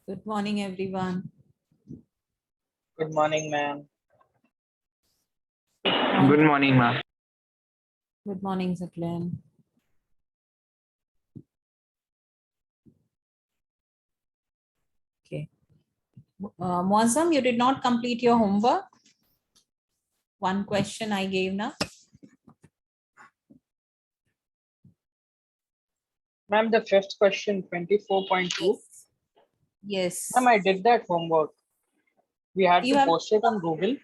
Good morning, everyone. Good morning, ma'am. Good morning, ma'am. Good morning, Zaklan. Okay. Muazzam, you did not complete your homework. One question I gave now. Ma'am, the fifth question, 24.2. Yes. Ma'am, I did that homework. We had You to have, post it on Google.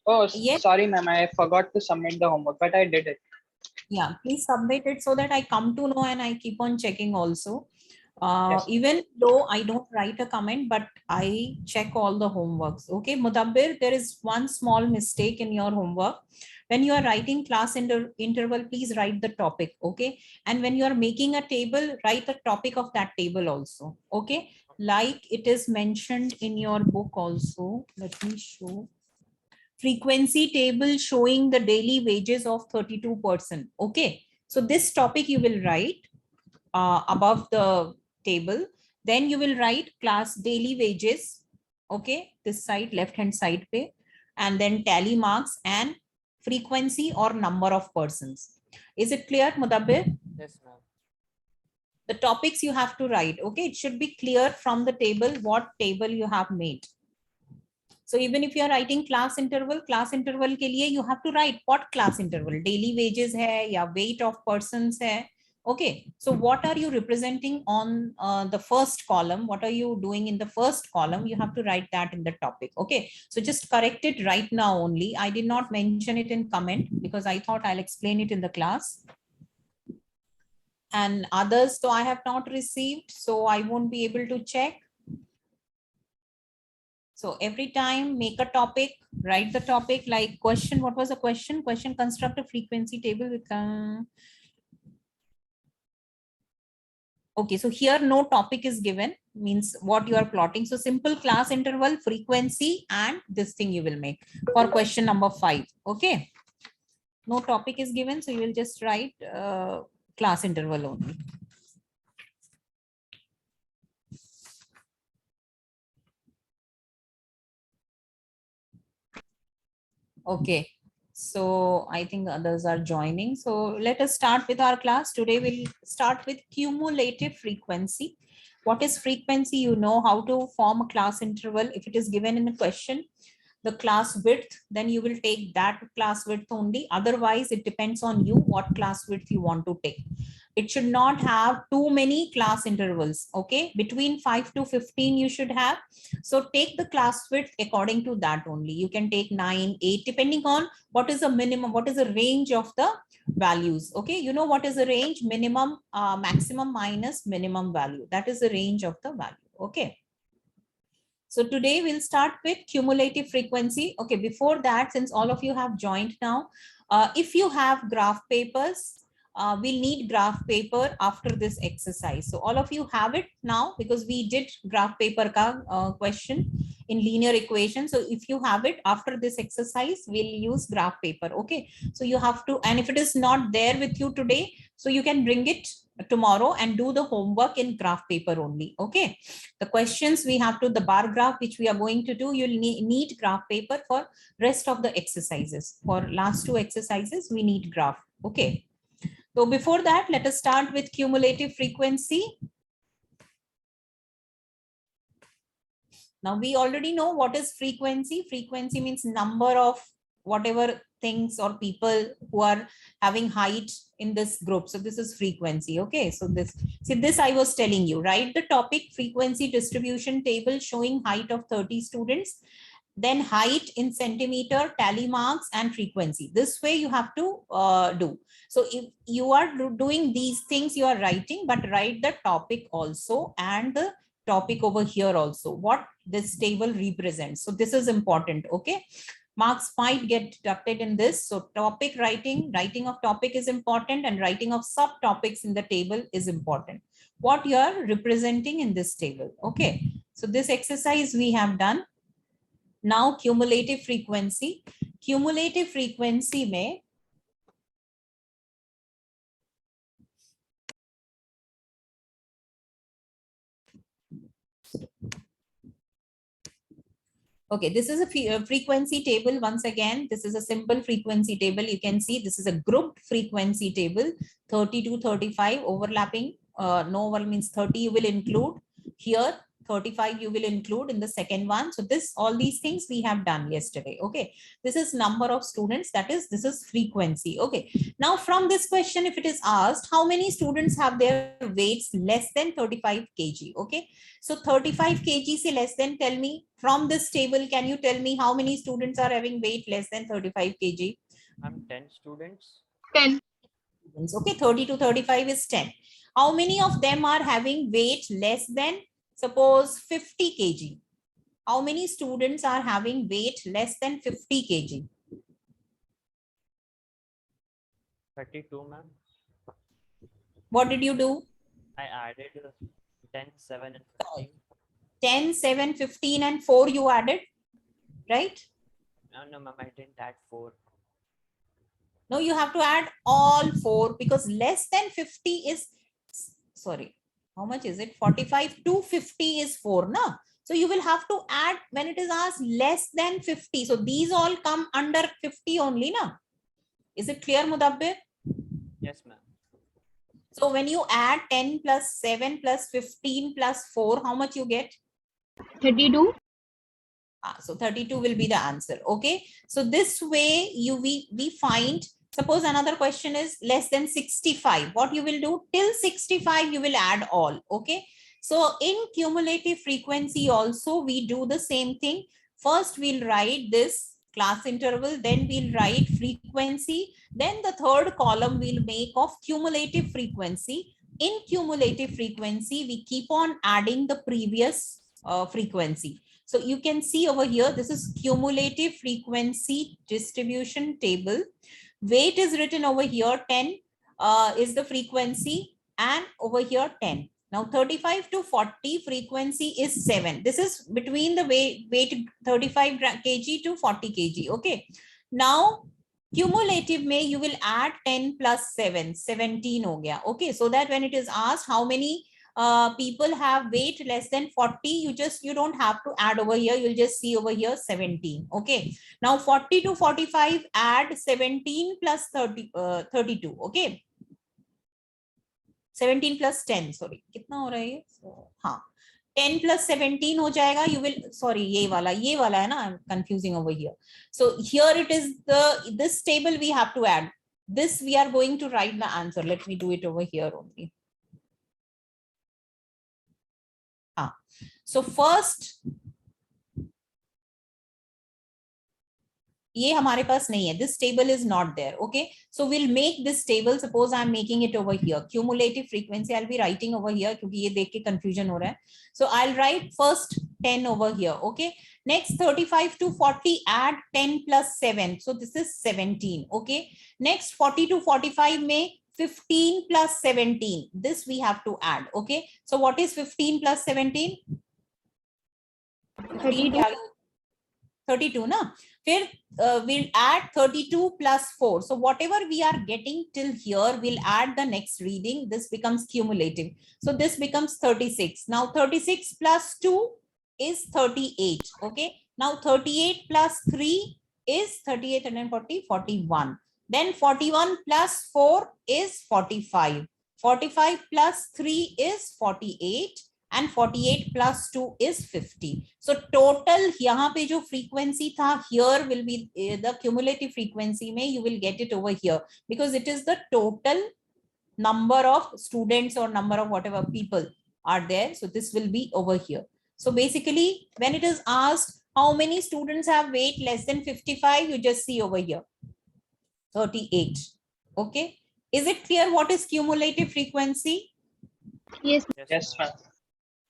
Oh, yes. sorry, ma'am. I forgot to submit the homework, but I did it. Yeah, please submit it so that I come to know and I keep on checking also. Yes. Even though I don't write a comment, but I check all the homeworks. Okay, Mudabbir, there is one small mistake in your homework. When you are writing class interval, please write the topic. Okay, and when you are making a table, write the topic of that table also. Okay, like it is mentioned in your book also. Let me show. Frequency table showing the daily wages of 32%. Okay, so this topic you will write above the table. Then you will write class daily wages. Okay, this side, left hand side pay, and then tally marks and frequency or number of persons. Is it clear, Mudabbir? Yes, ma'am. The topics you have to write. Okay, it should be clear from the table what table you have made. So even if you are writing class interval के लिए you have to write what class interval, daily wages है या weight of persons है. Okay, so what are you representing on the first column? What are you doing in the first column? You have to write that in the topic. Okay, so just correct it right now only. I did not mention it in comment because I thought I'll explain it in the class. And others, so I have not received, so I won't be able to check. So every time make a topic, write the topic like question. What was the question? Question, construct a frequency table with okay, so here no topic is given, means what you are plotting. So simple class interval, frequency, and this thing you will make for question number 5. Okay, no topic is given, so you will just write class interval only. Okay, so I think others are joining. So let us start with our class. Today we'll start with cumulative frequency. What is frequency? You know how to form a class interval. If it is given in a question, the class width, then you will take that class width only. Otherwise, it depends on you what class width you want to take. It should not have too many class intervals. Okay, between 5 to 15 you should have. So take the class width according to that only. You can take 9, 8, depending on what is the minimum, what is the range of the values. Okay, you know what is the range? Minimum, maximum minus minimum value. That is the range of the value. Okay. So today we'll start with cumulative frequency. Okay, before that, since all of you have joined now, if you have graph papers, we'll need graph paper after this exercise. So all of you have it now because we did graph paper question in linear equation. So if you have it after this exercise, we'll use graph paper. Okay, so you have to, and if it is not there with you today, so you can bring it tomorrow and do the homework in graph paper only. Okay, the questions we have to, the bar graph which we are going to do, you'll need graph paper for rest of the exercises. For last 2 exercises we need graph. Okay, so before that, let us start with cumulative frequency. Now we already know what is frequency. Frequency means number of whatever things or people who are having height in this group. So this is frequency. Okay, so this, see, this I was telling you, write the topic frequency distribution table showing height of 30 students, then height in centimeter, tally marks, and frequency. This way you have to do. So if you are doing these things, you are writing, but write the topic also and the topic over here also, what this table represents. So this is important. Okay, marks might get deducted in this. So topic writing, writing of topic is important, and writing of subtopics in the table is important. What you are representing in this table. Okay, so this exercise we have done. Now cumulative frequency. Cumulative frequency में Okay, this is a frequency table. Once again, this is a simple frequency table. You can see this is a grouped frequency table, 30 to 35 overlapping. No one means 30 you will include here, 35 you will include in the second one. So this, all these things we have done yesterday. Okay, this is number of students, that is, this is frequency. Okay, now from this question, if it is asked, how many students have their weights less than 35 kg? Okay, so 35 kg say less than, tell me from this table, can you tell me how many students are having weight less than 35 kg? I'm 10 students. 10. Okay, 30 to 35 is 10. How many of them are having weight less than, suppose, 50 kg? How many students are having weight less than 50 kg? 32, ma'am. What did you do? I added 10, 7, and 15. 10, 7, 15, and 4 you added, right? No, ma'am, I didn't add 4. No, you have to add all 4 because less than 50 is, sorry, how much is it? 45 to 50 is 4, na? So you will have to add when it is asked less than 50. So these all come under 50 only, na? Is it clear, Mudabbir? Yes, ma'am. So when you add 10 plus 7 plus 15 plus 4, how much you get? 32. So 32 will be the answer. Okay. So this way we find, suppose another question is less than 65. What you will do? Till 65 you will add all. Okay. So in cumulative frequency also we do the same thing. First we'll write this class interval, then we'll write frequency, then the third column we'll make of cumulative frequency. In cumulative frequency we keep on adding the previous frequency. So you can see over here, this is cumulative frequency distribution table. Weight is written over here, 10 is the frequency, and over here 10. Now 35 to 40 frequency is 7. This is between the weight 35 kg to 40 kg. Okay. Now cumulative may you will add 10 plus 7, 17 ho gaya. Okay. So that when it is asked how many people have weight less than 40, you don't have to add over here, you'll just see over here 17. Okay, now 40 to 45, add 17 plus 32. Okay, 17 plus 10, sorry, kitna ho raha hai? So, हाँ, 10 plus 17 हो जाएगा. You will, sorry, ये वाला है ना, I'm confusing over here. So here it is, this table we have to add. This we are going to write the answer. Let me do it over here only. So first, ये हमारे पास नहीं है. This table is not there. Okay, so we'll make this table. Suppose I'm making it over here. Cumulative frequency I'll be writing over here क्योंकि ये देख के confusion हो रहा है. So I'll write first 10 over here. Okay, next 35 to 40, add 10 plus 7. So this is 17. Okay, next 40 to 45 में 15 plus 17. This we have to add. Okay, so what is 15 plus 17? 32 na. फिर we'll add 32 plus 4. So whatever we are getting till here, we'll add the next reading. This becomes cumulative. So this becomes 36. Now 36 plus 2 is 38. Okay. Now 38 plus 3 is 38 and then 40, 41. Then 41 plus 4 is 45. 45 plus 3 is 48. And 48 plus 2 is 50. So total यहाँ पे जो frequency था, here will be the cumulative frequency में you will get it over here because it is the total number of students or number of whatever people are there. So this will be over here. So basically when it is asked how many students have weight less than 55, you just see over here 38. Okay. Is it clear what is cumulative frequency? Yes. Yes, ma'am.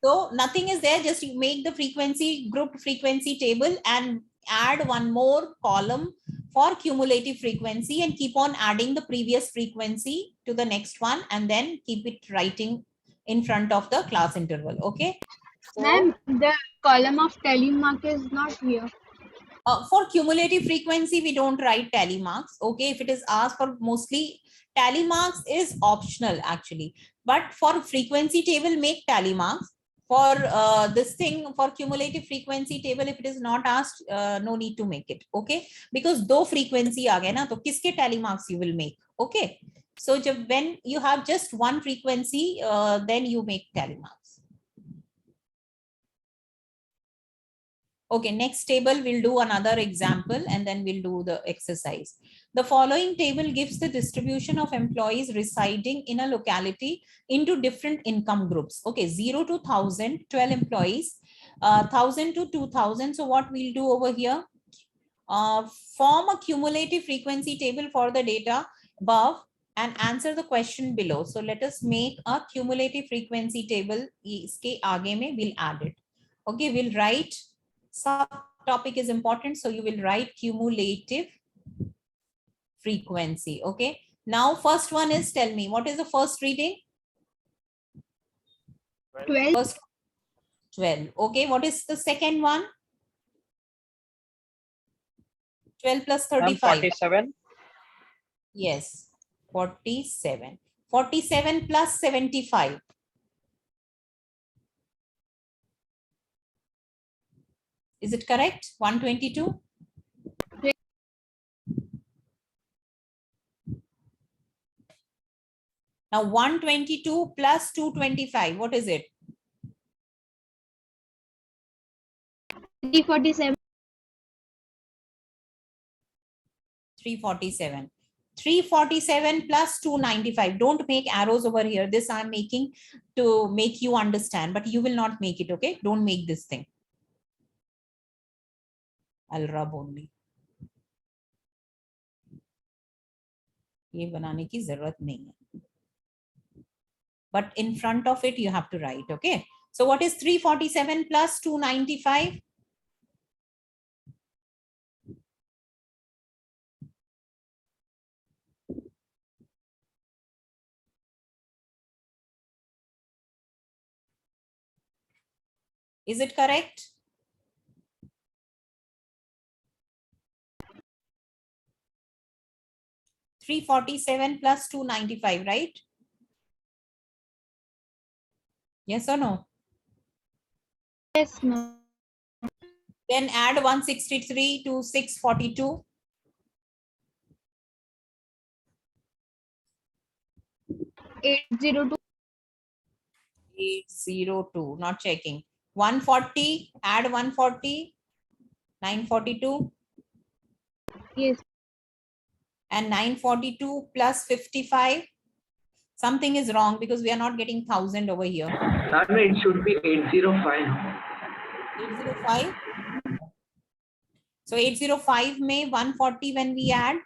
So nothing is there, just you make the frequency, grouped frequency table and add one more column for cumulative frequency and keep on adding the previous frequency to the next one and then keep it writing in front of the class interval. Okay. So, Ma'am, the column of tally mark is not here. for cumulative frequency, we don't write tally marks. Okay. If it is asked for, mostly tally marks is optional actually, but for frequency table, make tally marks. For this thing, for cumulative frequency table, if it is not asked, no need to make it. Okay, because दो frequency आ गए ना, तो किसके tally marks you will make. Okay, so when you have just one frequency, then you make tally marks. Okay, next table we'll do another example and then we'll do the exercise. The following table gives the distribution of employees residing in a locality into different income groups. Okay, 0 to 1000, 12 employees, 1000 to 2000. So what we'll do over here, form a cumulative frequency table for the data above and answer the question below. So let us make a cumulative frequency table. Iske aage mein we'll add it. Okay, we'll write, subtopic is important, so you will write cumulative frequency. Okay, now first one is, tell me, what is the first reading? 12. First 12. Okay, what is the second one? 12 plus 35. 47. Yes, 47. 47 plus 75. Is it correct? 122? Yes. Now 122 plus 225, what is it? 347. 347. 347 plus 295. Don't make arrows over here. This I'm making to make you understand, but you will not make it. Okay, don't make this thing. I'll rub only. ये बनाने की जरूरत नहीं है. But in front of it you have to write. Okay, so what is 347 plus 295? Is it correct? $347 plus 295, right? Yes or no? Yes, ma'am. Then add 163 to 642. 802. 802, not checking. 140, add 140, 942. Yes. And 942 plus 55. Something is wrong because we are not getting 1000 over here. It should be 805. 805. So 805 may 140 when we add,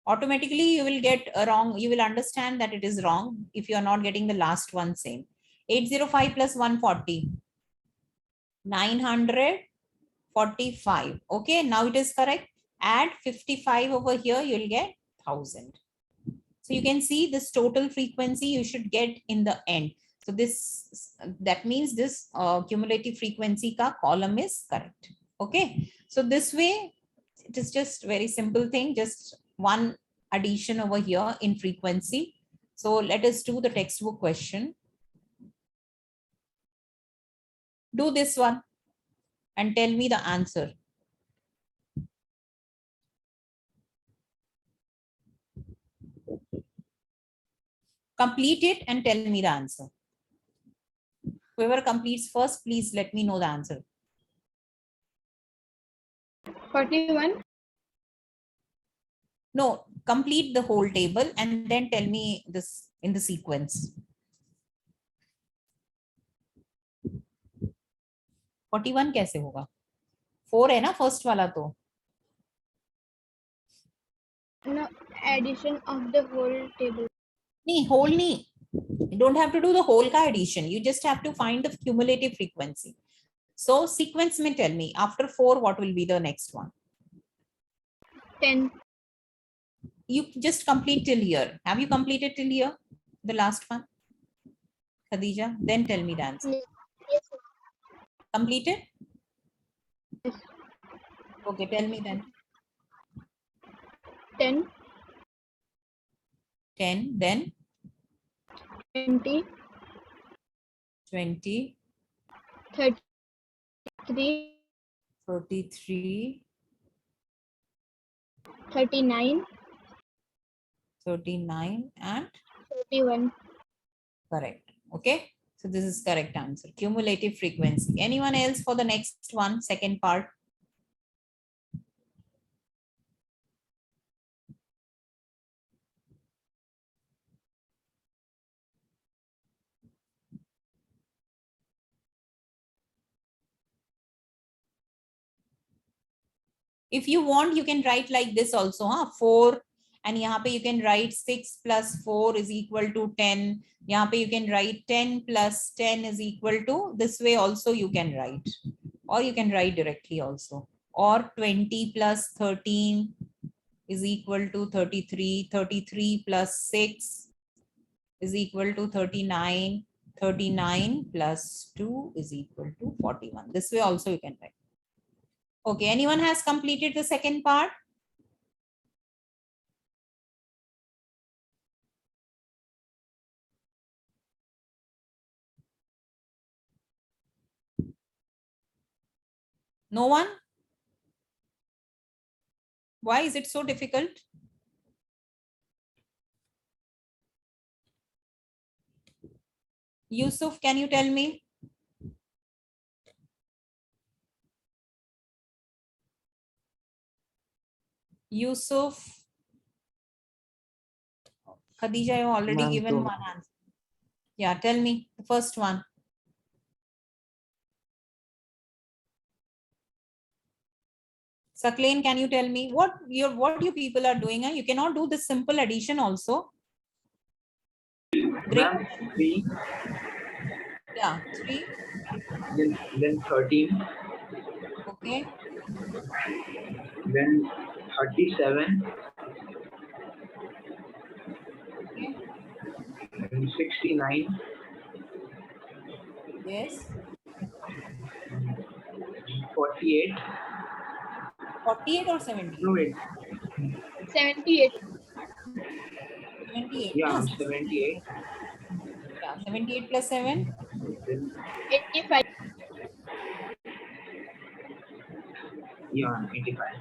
automatically you will get wrong. You will understand that it is wrong if you are not getting the last one same. 805 plus 140. 945. Okay, now it is correct. Add 55 over here, you'll get 1000. So you can see this total frequency you should get in the end. So this, that means this cumulative frequency ka column is correct. Okay, so this way it is just very simple thing, just one addition over here in frequency. So let us do the textbook question. Do this one and tell me the answer. Complete it and tell me the answer. Whoever completes first, please let me know the answer. 41. No, complete the whole table and then tell me this in the sequence. 41 कैसे होगा? 4 है ना first वाला तो. No, addition of the whole table. नहीं, whole नहीं. You don't have to do the whole ka addition. You just have to find the cumulative frequency. So sequence में tell me, after 4, what will be the next one? 10. You just complete till here. Have you completed till here? The last one? Khadija, then tell me the answer. Yes. Completed? Yes. Okay, tell me then. 10. 10, then 20. 20, 33, 33, 39, 39 and 41. correct. Okay. So this is correct answer. Cumulative frequency. Anyone else for the next one, second part? If you want, you can write like this also, huh? 4, and यहाँ पे you can write 6 plus 4 is equal to 10. यहाँ पे you can write 10 plus 10 is equal to, this way also you can write, or you can write directly also, or 20 plus 13 is equal to 33. 33 plus 6 is equal to 39. 39 plus 2 is equal to 41. This way also you can write. Okay, anyone has completed the second part? No one? Why is it so difficult? Yusuf, can you tell me? Yusuf. Khadija, you already Ma'am, given so- one answer. Yeah, tell me the first one. Sakleen, can you tell me what you people are doing? You cannot do this simple addition also. Ma'am, 3, Yeah, 3. then 13, Okay. then 37, Okay. then 69, Yes. 48. 48 or 70? No, wait. 78. 78. Yeah, Yes. 78. Yeah, 78 plus 7. Then, 85. yeah, 85.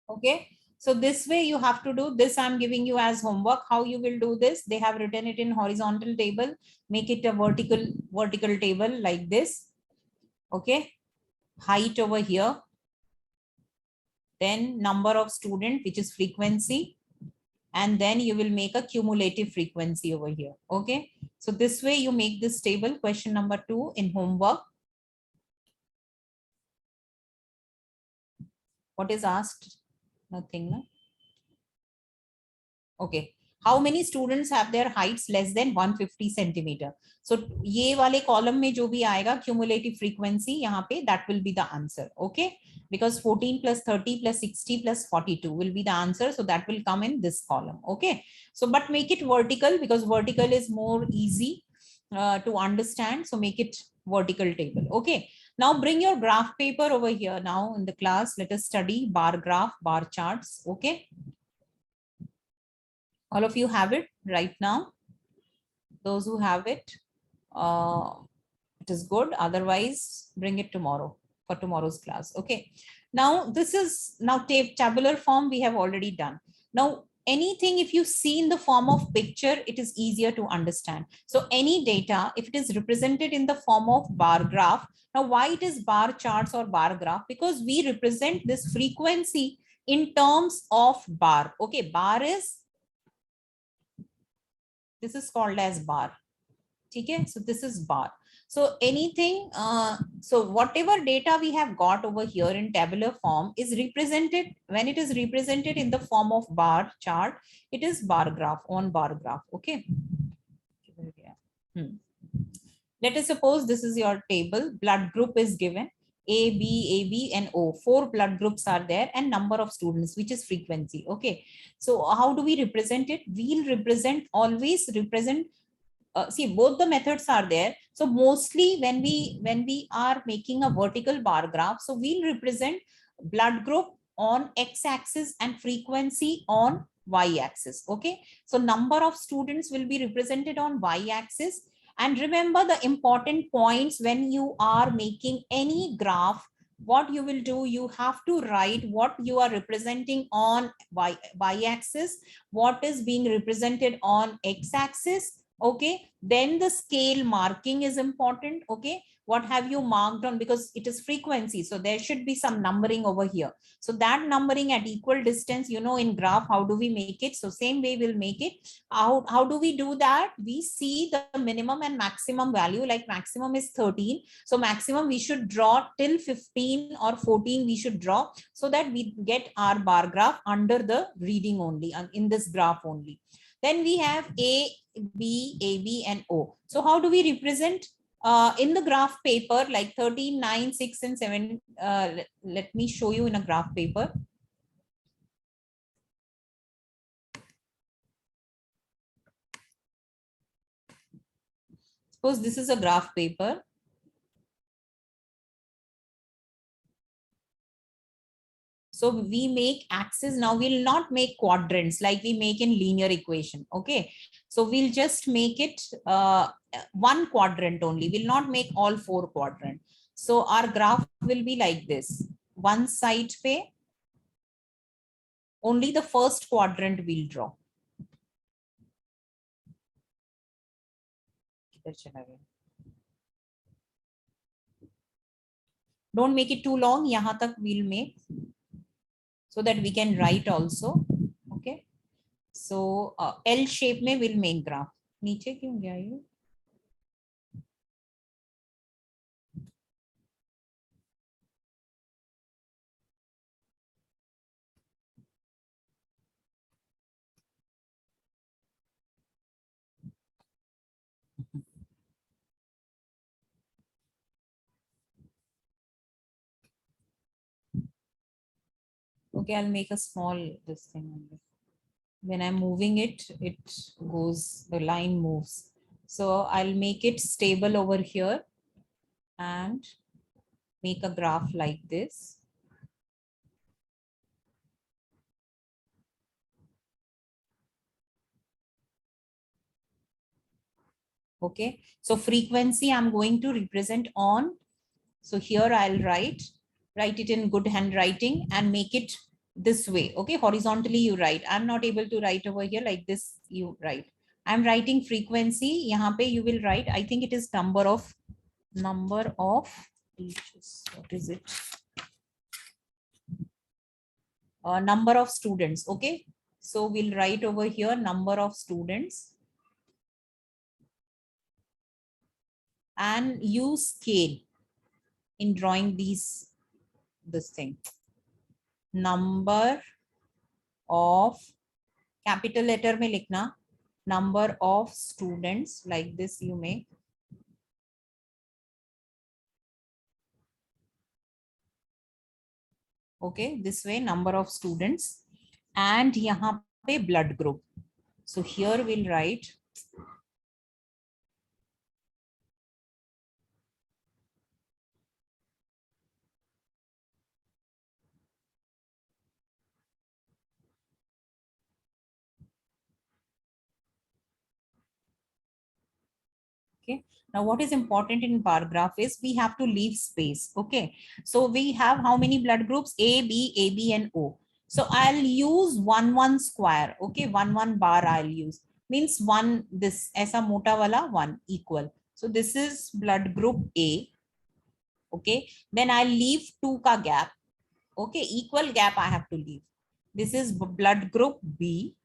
Okay. So this way you have to do this. I'm giving you as homework. How you will do this? They have written it in horizontal table. Make it a vertical table like this. Okay. Height over here. Then number of student, which is frequency. And then you will make a cumulative frequency over here. Okay. So this way you make this table. Question number 2 in homework. What is asked? Nothing, no? Okay. How many students have their heights less than 150 centimeter? So ये वाले column में जो भी आएगा cumulative frequency यहाँ पे, that will be the answer. Okay. Because 14 plus 30 plus 60 plus 42 will be the answer. So that will come in this column. Okay. So, but make it vertical because vertical is more easy to understand. So make it vertical table. Okay. Now bring your graph paper over here. Now in the class, let us study bar graph, bar charts. Okay. All of you have it right now. Those who have it, it is good. Otherwise, bring it tomorrow for tomorrow's class. Okay. Now this is now tabular form we have already done. Now anything if you see in the form of picture, it is easier to understand. So any data, if it is represented in the form of bar graph, now why it is bar charts or bar graph? Because we represent this frequency in terms of bar. Okay, bar is, this is called as bar. Okay, so this is bar. So anything, so whatever data we have got over here in tabular form is represented, when it is represented in the form of bar chart, it is bar graph, on bar graph. Okay. Let us suppose this is your table. Blood group is given. A, B, and O. 4 blood groups are there and number of students, which is frequency. Okay. So how do we represent it? We'll always represent, see, both the methods are there. So mostly when we are making a vertical bar graph, so we'll represent blood group on x-axis and frequency on y-axis. Okay, so number of students will be represented on y-axis. And remember the important points when you are making any graph. What you will do, you have to write what you are representing on y-axis, what is being represented on x-axis. Okay, then the scale marking is important. Okay, what have you marked on, because it is frequency, so there should be some numbering over here. So that numbering at equal distance, you know, in graph, how do we make it? So same way we'll make it. How do we do that? We see the minimum and maximum value, like maximum is 13. So maximum we should draw till 15 or 14 we should draw, so that we get our bar graph under the reading only, in this graph only. Then we have A, B, AB and O. So how do we represent in the graph paper, like 13, 9, 6 and 7? Let me show you in a graph paper. Suppose this is a graph paper. So we make axis. Now we'll not make quadrants like we make in linear equation. Okay, so we'll just make it one quadrant only. We'll not make all 4 quadrants. So our graph will be like this. One side pe only the first quadrant we'll draw. Don't make it too long. Yahan tak we'll make, so that we can write also. Okay, so L shape में will make graph. नीचे क्यों गया ये? Okay, I'll make a small this thing only. When I'm moving it, it goes, the line moves. So I'll make it stable over here and make a graph like this. Okay, so frequency I'm going to represent on. So here I'll write it in good handwriting and make it this way. Okay, horizontally you write. I'm not able to write over here like this. You write. I'm writing frequency. Yahan pe you will write. I think it is number of teachers. What is it? Number of students. Okay, so we'll write over here number of students and use scale in drawing this thing. Number of, capital letter में लिखना, number of students, like this you make. Okay, this way number of students, and यहाँ पे blood group. So here we'll write okay. Now what is important in bar graph is we have to leave space. Okay, so we have how many blood groups? A, B, AB and O. So I'll use 1 1 square. Okay, 1 1 bar I'll use, means 1 this aisa mota wala 1 equal. So this is blood group A. Okay, then I'll leave 2 ka gap. Okay, equal gap I have to leave. This is blood group B.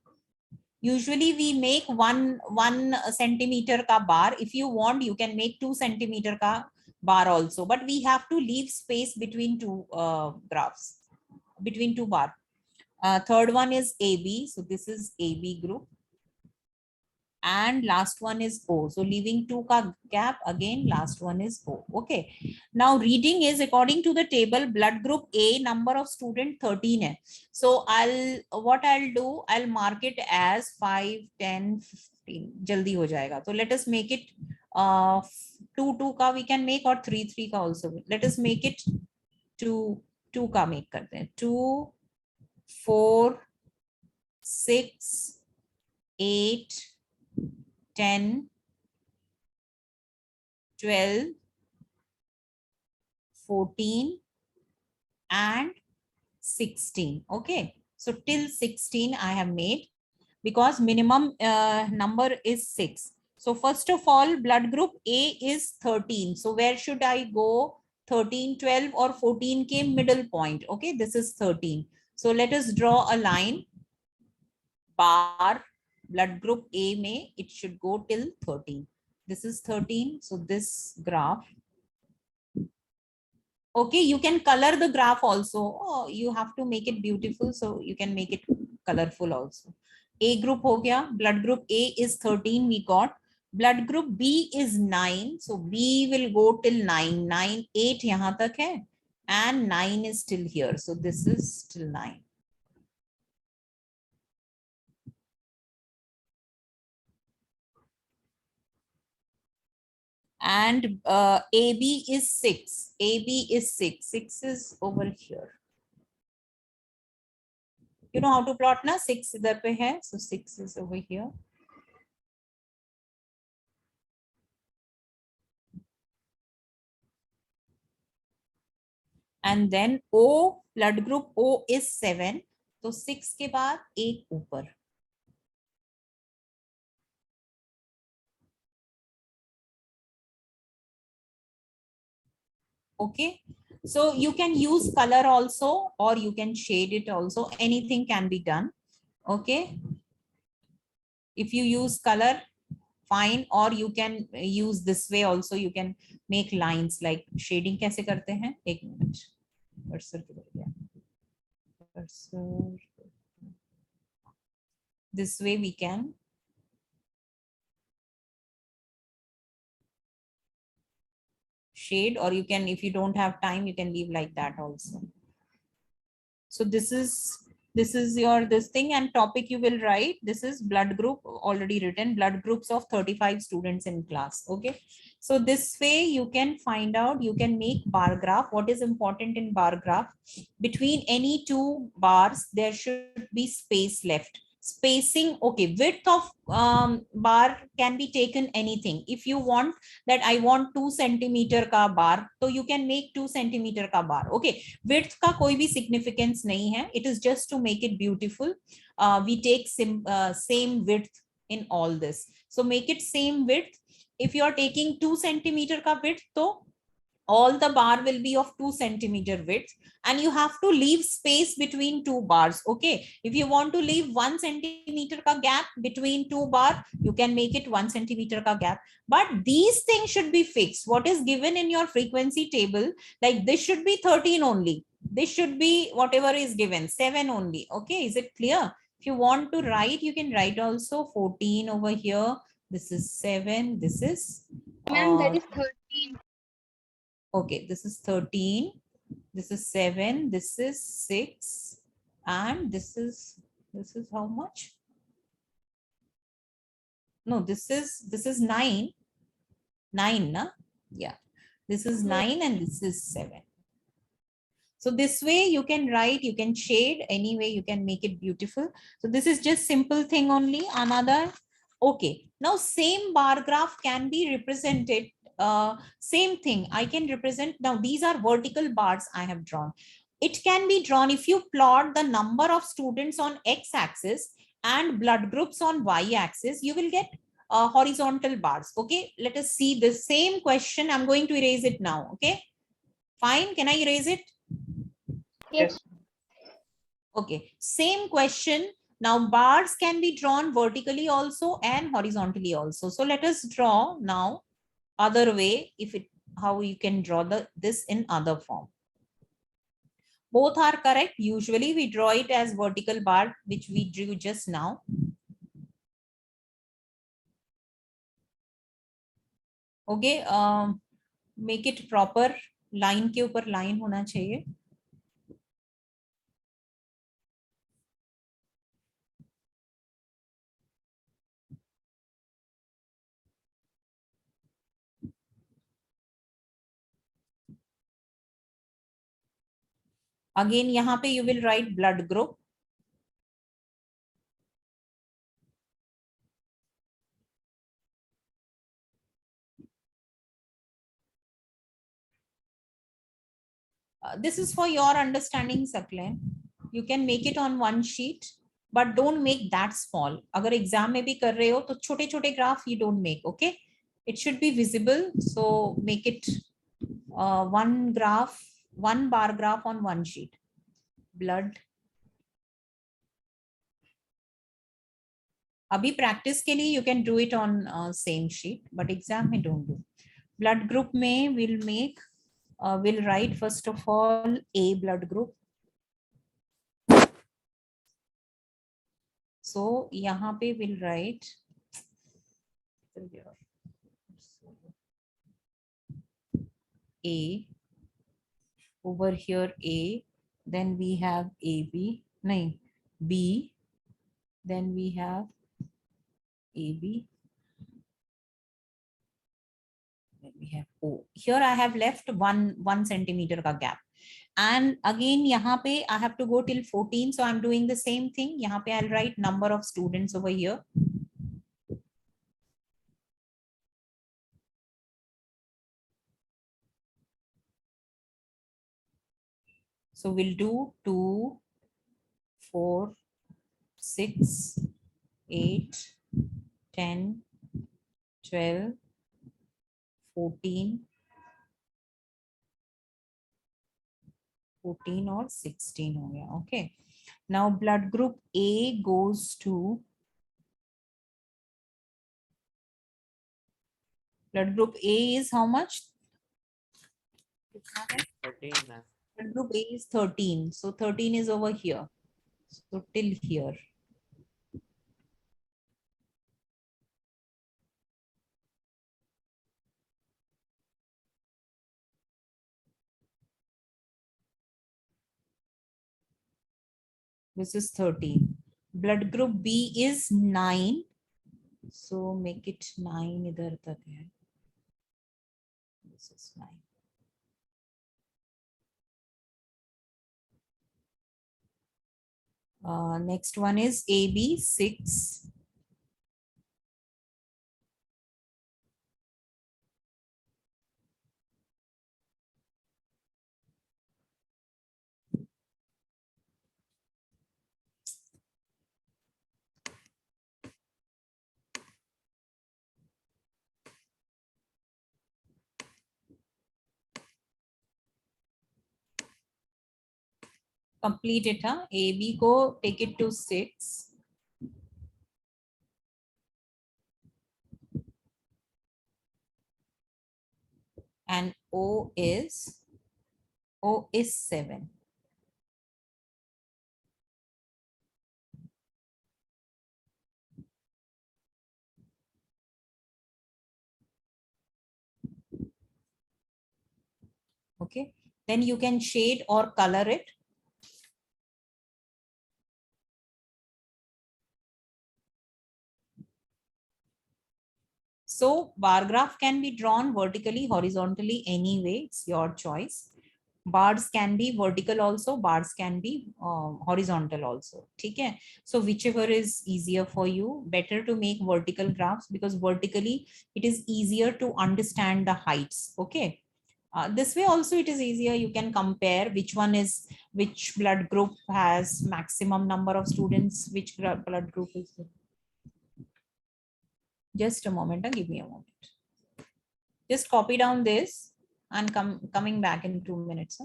Usually we make one centimeter ka bar. If you want, you can make 2 centimeter ka bar also, but we have to leave space between two graphs, between 2 bar. Third one is AB. So this is AB group. And last one is O. So leaving 2 ka gap, again last one is O. Okay. Now reading is according to the table, blood group A, number of student 13 hai. So what I'll do, I'll mark it as 5, 10, 15. Jaldi ho jayega. So let us make it 2 2 ka we can make, or 3 3 ka also. Let us make it 2 2 ka make karte hain. 2, 4, 6, 8, 10, 12, 14, and 16. Okay, so till 16 I have made, because minimum number is 6. So first of all, blood group A is 13. So where should I go? 13, 12 or 14 came middle point. Okay, this is 13. So let us draw a line. Bar blood group A may, it should go till 13. This is 13. So this graph. Okay, you can color the graph also. Oh, you have to make it beautiful, so you can make it colorful also. A group ho gaya, blood group A is 13 we got. Blood group B is 9, so B will go till 9. 9, 8 yahan tak hai, and 9 is still here. So this is till 9. And AB is 6. AB is 6. 6 is over here. You know how to plot na? 6 idhar pe hai, so 6 is over here. And then O, blood group O is 7. तो 6 के बाद एक ऊपर. Okay, so you can use color also, or you can shade it also. Anything can be done. Okay, if you use color, fine, or you can use this way also. You can make lines like shading. कैसे करते हैं? एक minute. Cursor किधर गया? Cursor. This way we can shade, or you can, if you don't have time, you can leave like that also. So this is your this thing, and topic you will write. This is blood group, already written, blood groups of 35 students in class. Okay, so this way you can find out, you can make bar graph. What is important in bar graph? Between any two bars there should be space left. Spacing, okay, width of bar can be taken anything. If you want that I want 2 centimeter ka bar, so you can make 2 centimeter ka bar. Okay, width का कोई भी significance नहीं है. It is just to make it beautiful. We take same width in all this. So make it same width. If you are taking 2 centimeter का width, तो all the bar will be of 2 centimeter width, and you have to leave space between two bars. Okay, if you want to leave 1 centimeter ka gap between two bar, you can make it 1 centimeter ka gap. But these things should be fixed. What is given in your frequency table, like this should be 13 only. This should be whatever is given, 7 only. Okay, is it clear? If you want to write, you can write also 14 over here. This is 7. This is Ma'am, that is 13. okay, this is 13, this is 7, this is 6, and this is how much? No, this is 9. 9, na? Yeah. This is 9 and this is 7. So this way you can write, you can shade, any way you can make it beautiful. So this is just simple thing only. Another, okay. Now same bar graph can be represented. Same thing I can represent. Now these are vertical bars I have drawn. It can be drawn if you plot the number of students on x-axis and blood groups on y-axis, you will get horizontal bars. Okay, let us see the same question. I'm going to erase it now. Okay, fine. Can I erase it? Yes. Okay, same question. Now bars can be drawn vertically also and horizontally also. So let us draw now other way, if it, how you can draw this in other form. Both are correct. Usually we draw it as vertical bar, which we drew just now. Okay, make it proper. Line के ऊपर line होना चाहिए. Again, यहाँ पे you will write blood group. This is for your understanding, Saklen. You can make it on one sheet, but don't make that small. अगर exam में भी कर रहे हो तो छोटे छोटे graph you don't make. Okay, it should be visible. So make it one graph, one bar graph on one sheet. Blood. अभी practice के लिए you can do it on same sheet, but exam में don't do. Blood group में will make. We'll write first of all A blood group. So यहाँ पे we'll write A. Over here A. Then we have AB. No, B. Then we have AB. Then we have O. Here I have left one centimeter का gap. And again यहाँ पे I have to go till 14. So I'm doing the same thing. यहाँ पे I'll write number of students over here. So we'll do 2, 4, 6, 8, 10, 12, 14, 14 or 16 हो गया. Okay. Now blood group A goes to blood group A is how much? 13, ma'am. Blood group A is 13. So 13 is over here. So till here. This is 13. Blood group B is 9. So make it 9 इधर तक है. This is 9. Next one is AB 6. Complete it, huh? AB को take it to 6. And O is 7. Okay, then you can shade or color it. So bar graph can be drawn vertically, horizontally, any way, it's your choice. Bars can be vertical also, bars can be horizontal also. Okay, so whichever is easier for you, better to make vertical graphs because vertically it is easier to understand the heights. Okay, this way also it is easier. You can compare which blood group has maximum number of students, which blood group is. Just a moment, give me a moment. Just copy down this and coming back in 2 minutes.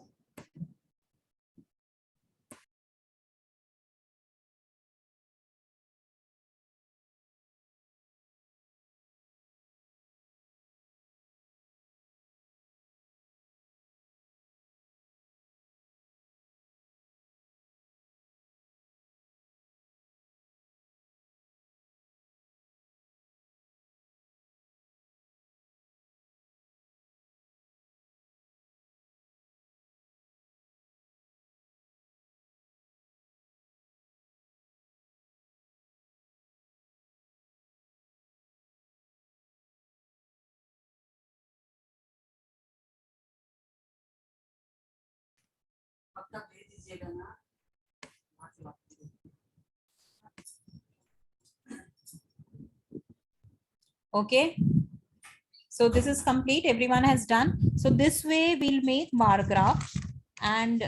Okay, so this is complete. Everyone has done. So this way we'll make bar graph And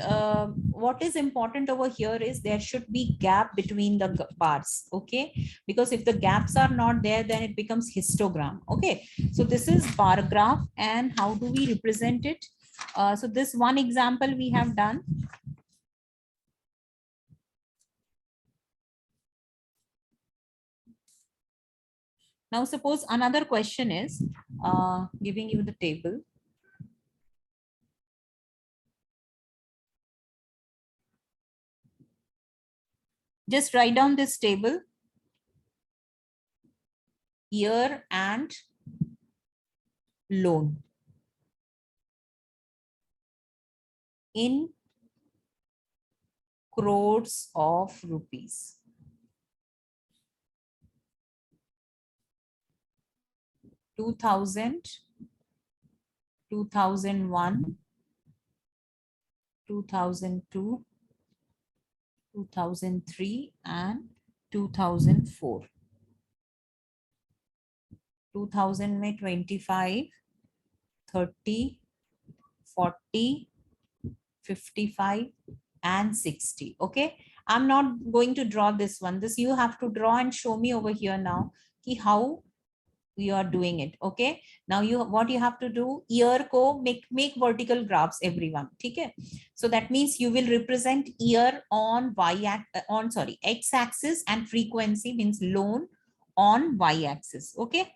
what is important over here is there should be gap between the bars, okay? Because if the gaps are not there, then it becomes histogram, okay? So this is bar graph, and how do we represent it? So this one example we have done. Now suppose another question is giving you the table. Just write down this table, year and loan in crores of rupees. Two thousand, 2001, 2002, 2003, and 2004. 2000 में 25, 30, 40, 55, and 60. Okay, I'm not going to draw this one. This you have to draw and show me over here now how you are doing it. Okay, now what you have to do, year ko make vertical graphs, everyone. Okay, so that means you will represent year on x axis, and frequency means loan on y axis. Okay,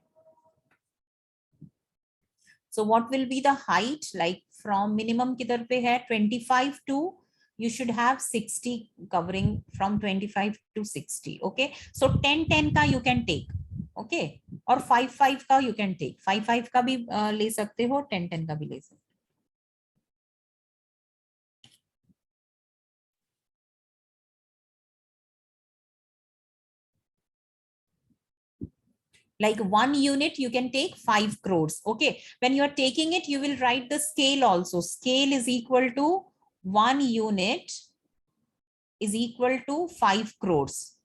so what will be the height, like from minimum kidhar pe hai 25 to you should have 60 covering from 25 to 60. Okay, so 10 ka you can take. Okay, और 5 का you can take, 5 का भी ले सकते हो, 10 का भी ले सकते हो. Like 1 unit you can take 5 crores. Okay, when you are taking it, you will write the scale also. Scale is equal to 1 unit is equal to 5 crores,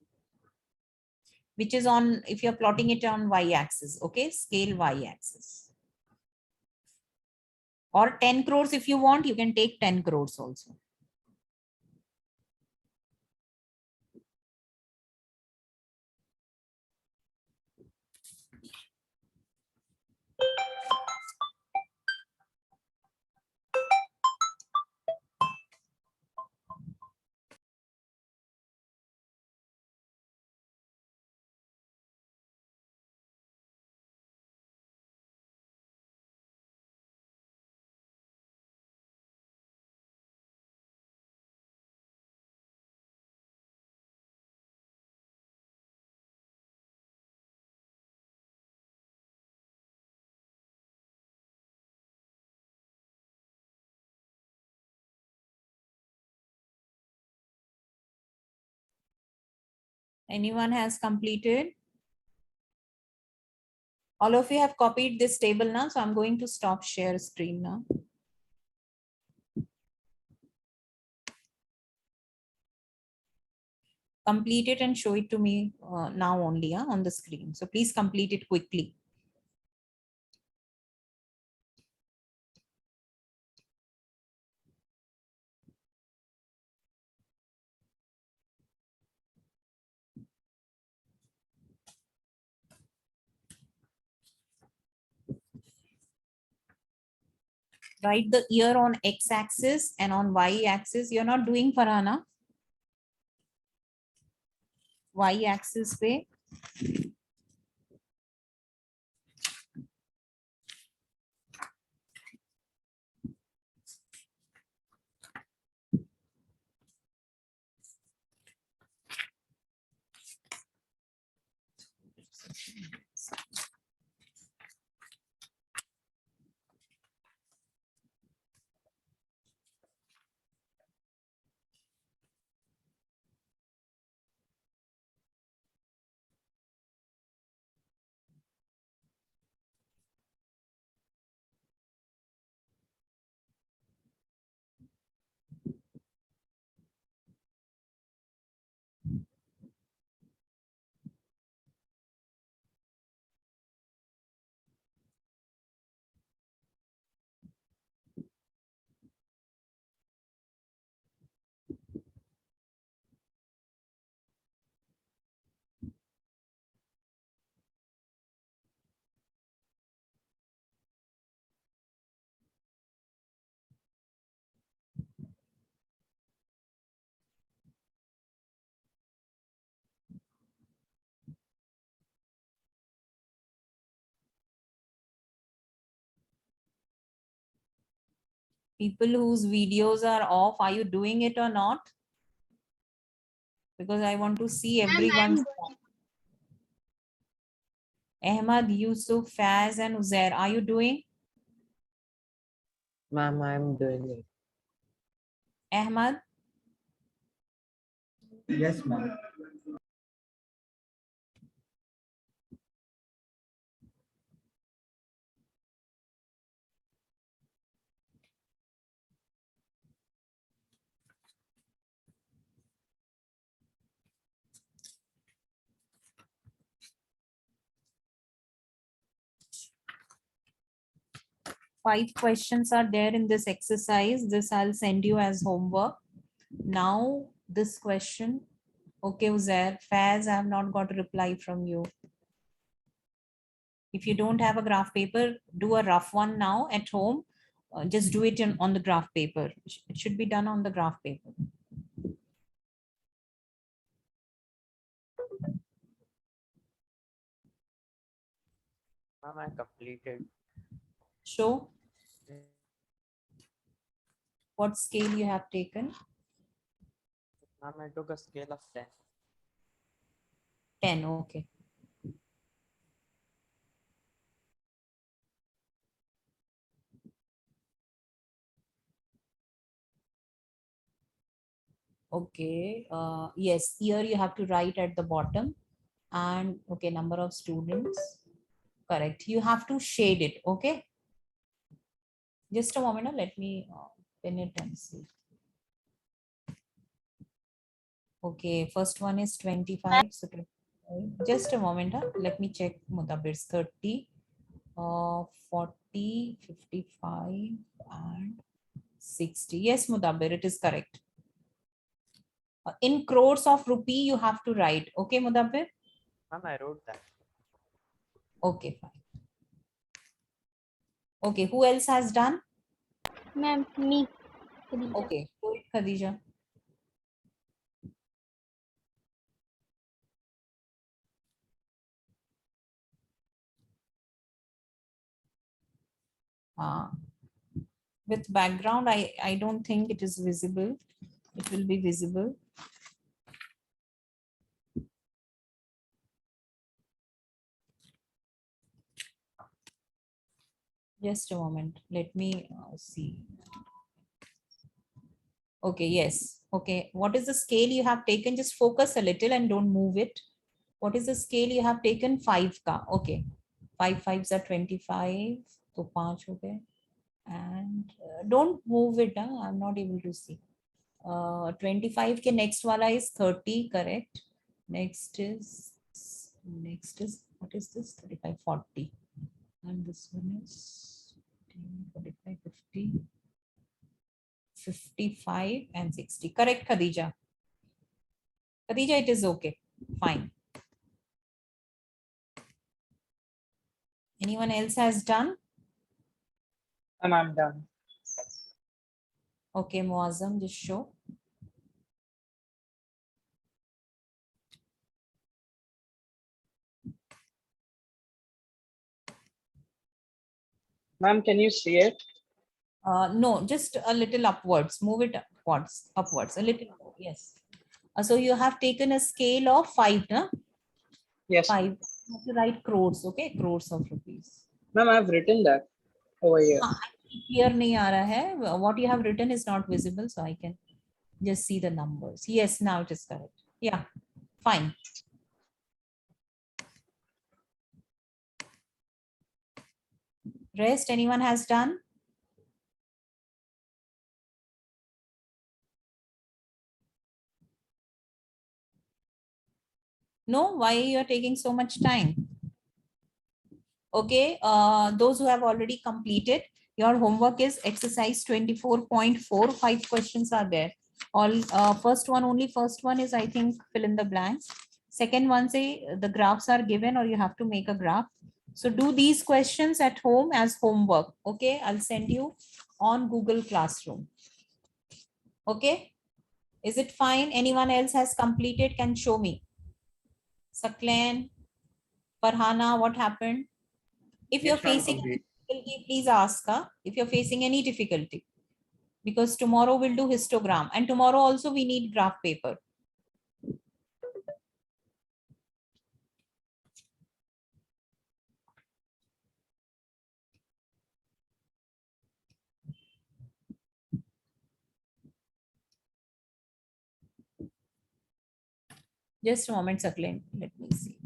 which is on, if you're plotting it on y axis. Okay, scale y axis. Or 10 crores if you want, you can take 10 crores also. Anyone has completed? All of you have copied this table now, so I'm going to stop share screen now. Complete it and show it to me now only on the screen. So please complete it quickly. Write the year on x axis and on y axis. You're not doing Farhana. Y axis पे People whose videos are off, are you doing it or not? Because I want to see Ma'am, everyone's. I'm Ahmad, Yusuf, Faz, and Uzair, are you doing? Ma'am, I'm doing it. Ahmad, Yes, ma'am. 5 questions are there in this exercise. This I'll send you as homework. Now, this question. Okay, Uzair, Faz, I have not got a reply from you. If you don't have a graph paper, do a rough one now at home. Just do it on the graph paper. It should be done on the graph paper. Ma'am, I completed. Show what scale you have taken. Ma'am, I took a scale of 10. 10, okay. Okay, yes, here you have to write at the bottom. And okay, number of students. Correct. You have to shade it, okay? Just a moment, let me pin it and see. Okay, first one is 25. So just a moment, let me check. Mudabbir's 30, 40, 55, and 60. Yes, Mudabbir, it is correct. In crores of rupee, you have to write. Okay, Mudabbir? Ma'am, I wrote that. Okay, fine. Okay, who else has done? ma'am, me. Khadija. Okay, do it, Khadija. With background, I don't think it is visible. It will be visible. Just a moment. Let me see. Okay, yes. Okay, what is the scale you have taken? Just focus a little and don't move it. What is the scale you have taken? 5 ka. Okay. 5 5s are 25. So 5 okay. And don't move it. I'm not able to see. 25 ke next wala is 30, correct? Next is what is this? 35, 40. And this one is 45, 50. 55 and 60. Correct, Khadija. Khadija, it is okay. Fine. Anyone else has done? And I'm done. Okay, Muazzam, just show. Ma'am, can you see it? No, just a little upwards. Move it upwards, a little more. Yes. So you have taken a scale of 5, huh? Yes. 5. You have to write crores, okay? Crores of rupees. Ma'am, I've written that over here. Clear nahi aa raha hai. What you have written is not visible, so I can just see the numbers. Yes, now it is correct. Yeah, fine. Rest, anyone has done? No, why you are taking so much time? Okay, those who have already completed, your homework is exercise 24.4. 5 questions are there. All first one is, I think, fill in the blanks. Second one, say the graphs are given or you have to make a graph. So do these questions at home as homework. Okay, I'll send you on Google Classroom. Okay, is it fine? Anyone else has completed can show me. Saklan, Farhana, what happened? If you're Yes, ma'am, facing complete. difficulty, please ask. If you're facing any difficulty. because tomorrow we'll do histogram, and tomorrow also we need graph paper. Just a moment, Sakleen. Let me see.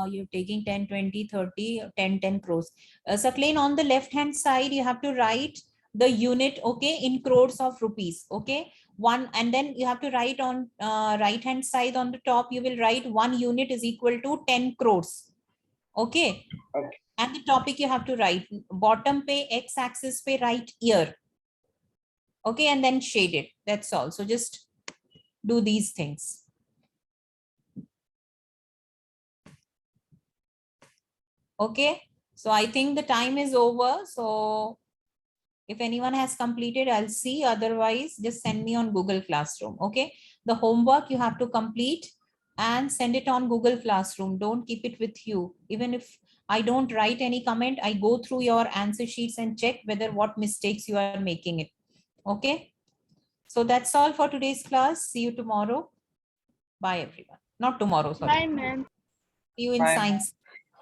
You're taking 10, 20, 30, 10, 10 crores. Sakleen, on the left hand side, you have to write the unit, okay, in crores of rupees, okay. One, and then you have to write on right hand side on the top, you will write 1 unit is equal to 10 crores, okay. Okay. And the topic you have to write, bottom pay, x axis pay, write year, okay, and then shade it. That's all. So just do these things. Okay, so I think the time is over. So if anyone has completed, I'll see. Otherwise, just send me on Google Classroom. Okay, the homework you have to complete and send it on Google Classroom. Don't keep it with you. Even if I don't write any comment, I go through your answer sheets and check whether what mistakes you are making it. Okay, so that's all for today's class. See you tomorrow. Bye, everyone. Not tomorrow, sorry. Bye, ma'am. See you in Bye. science.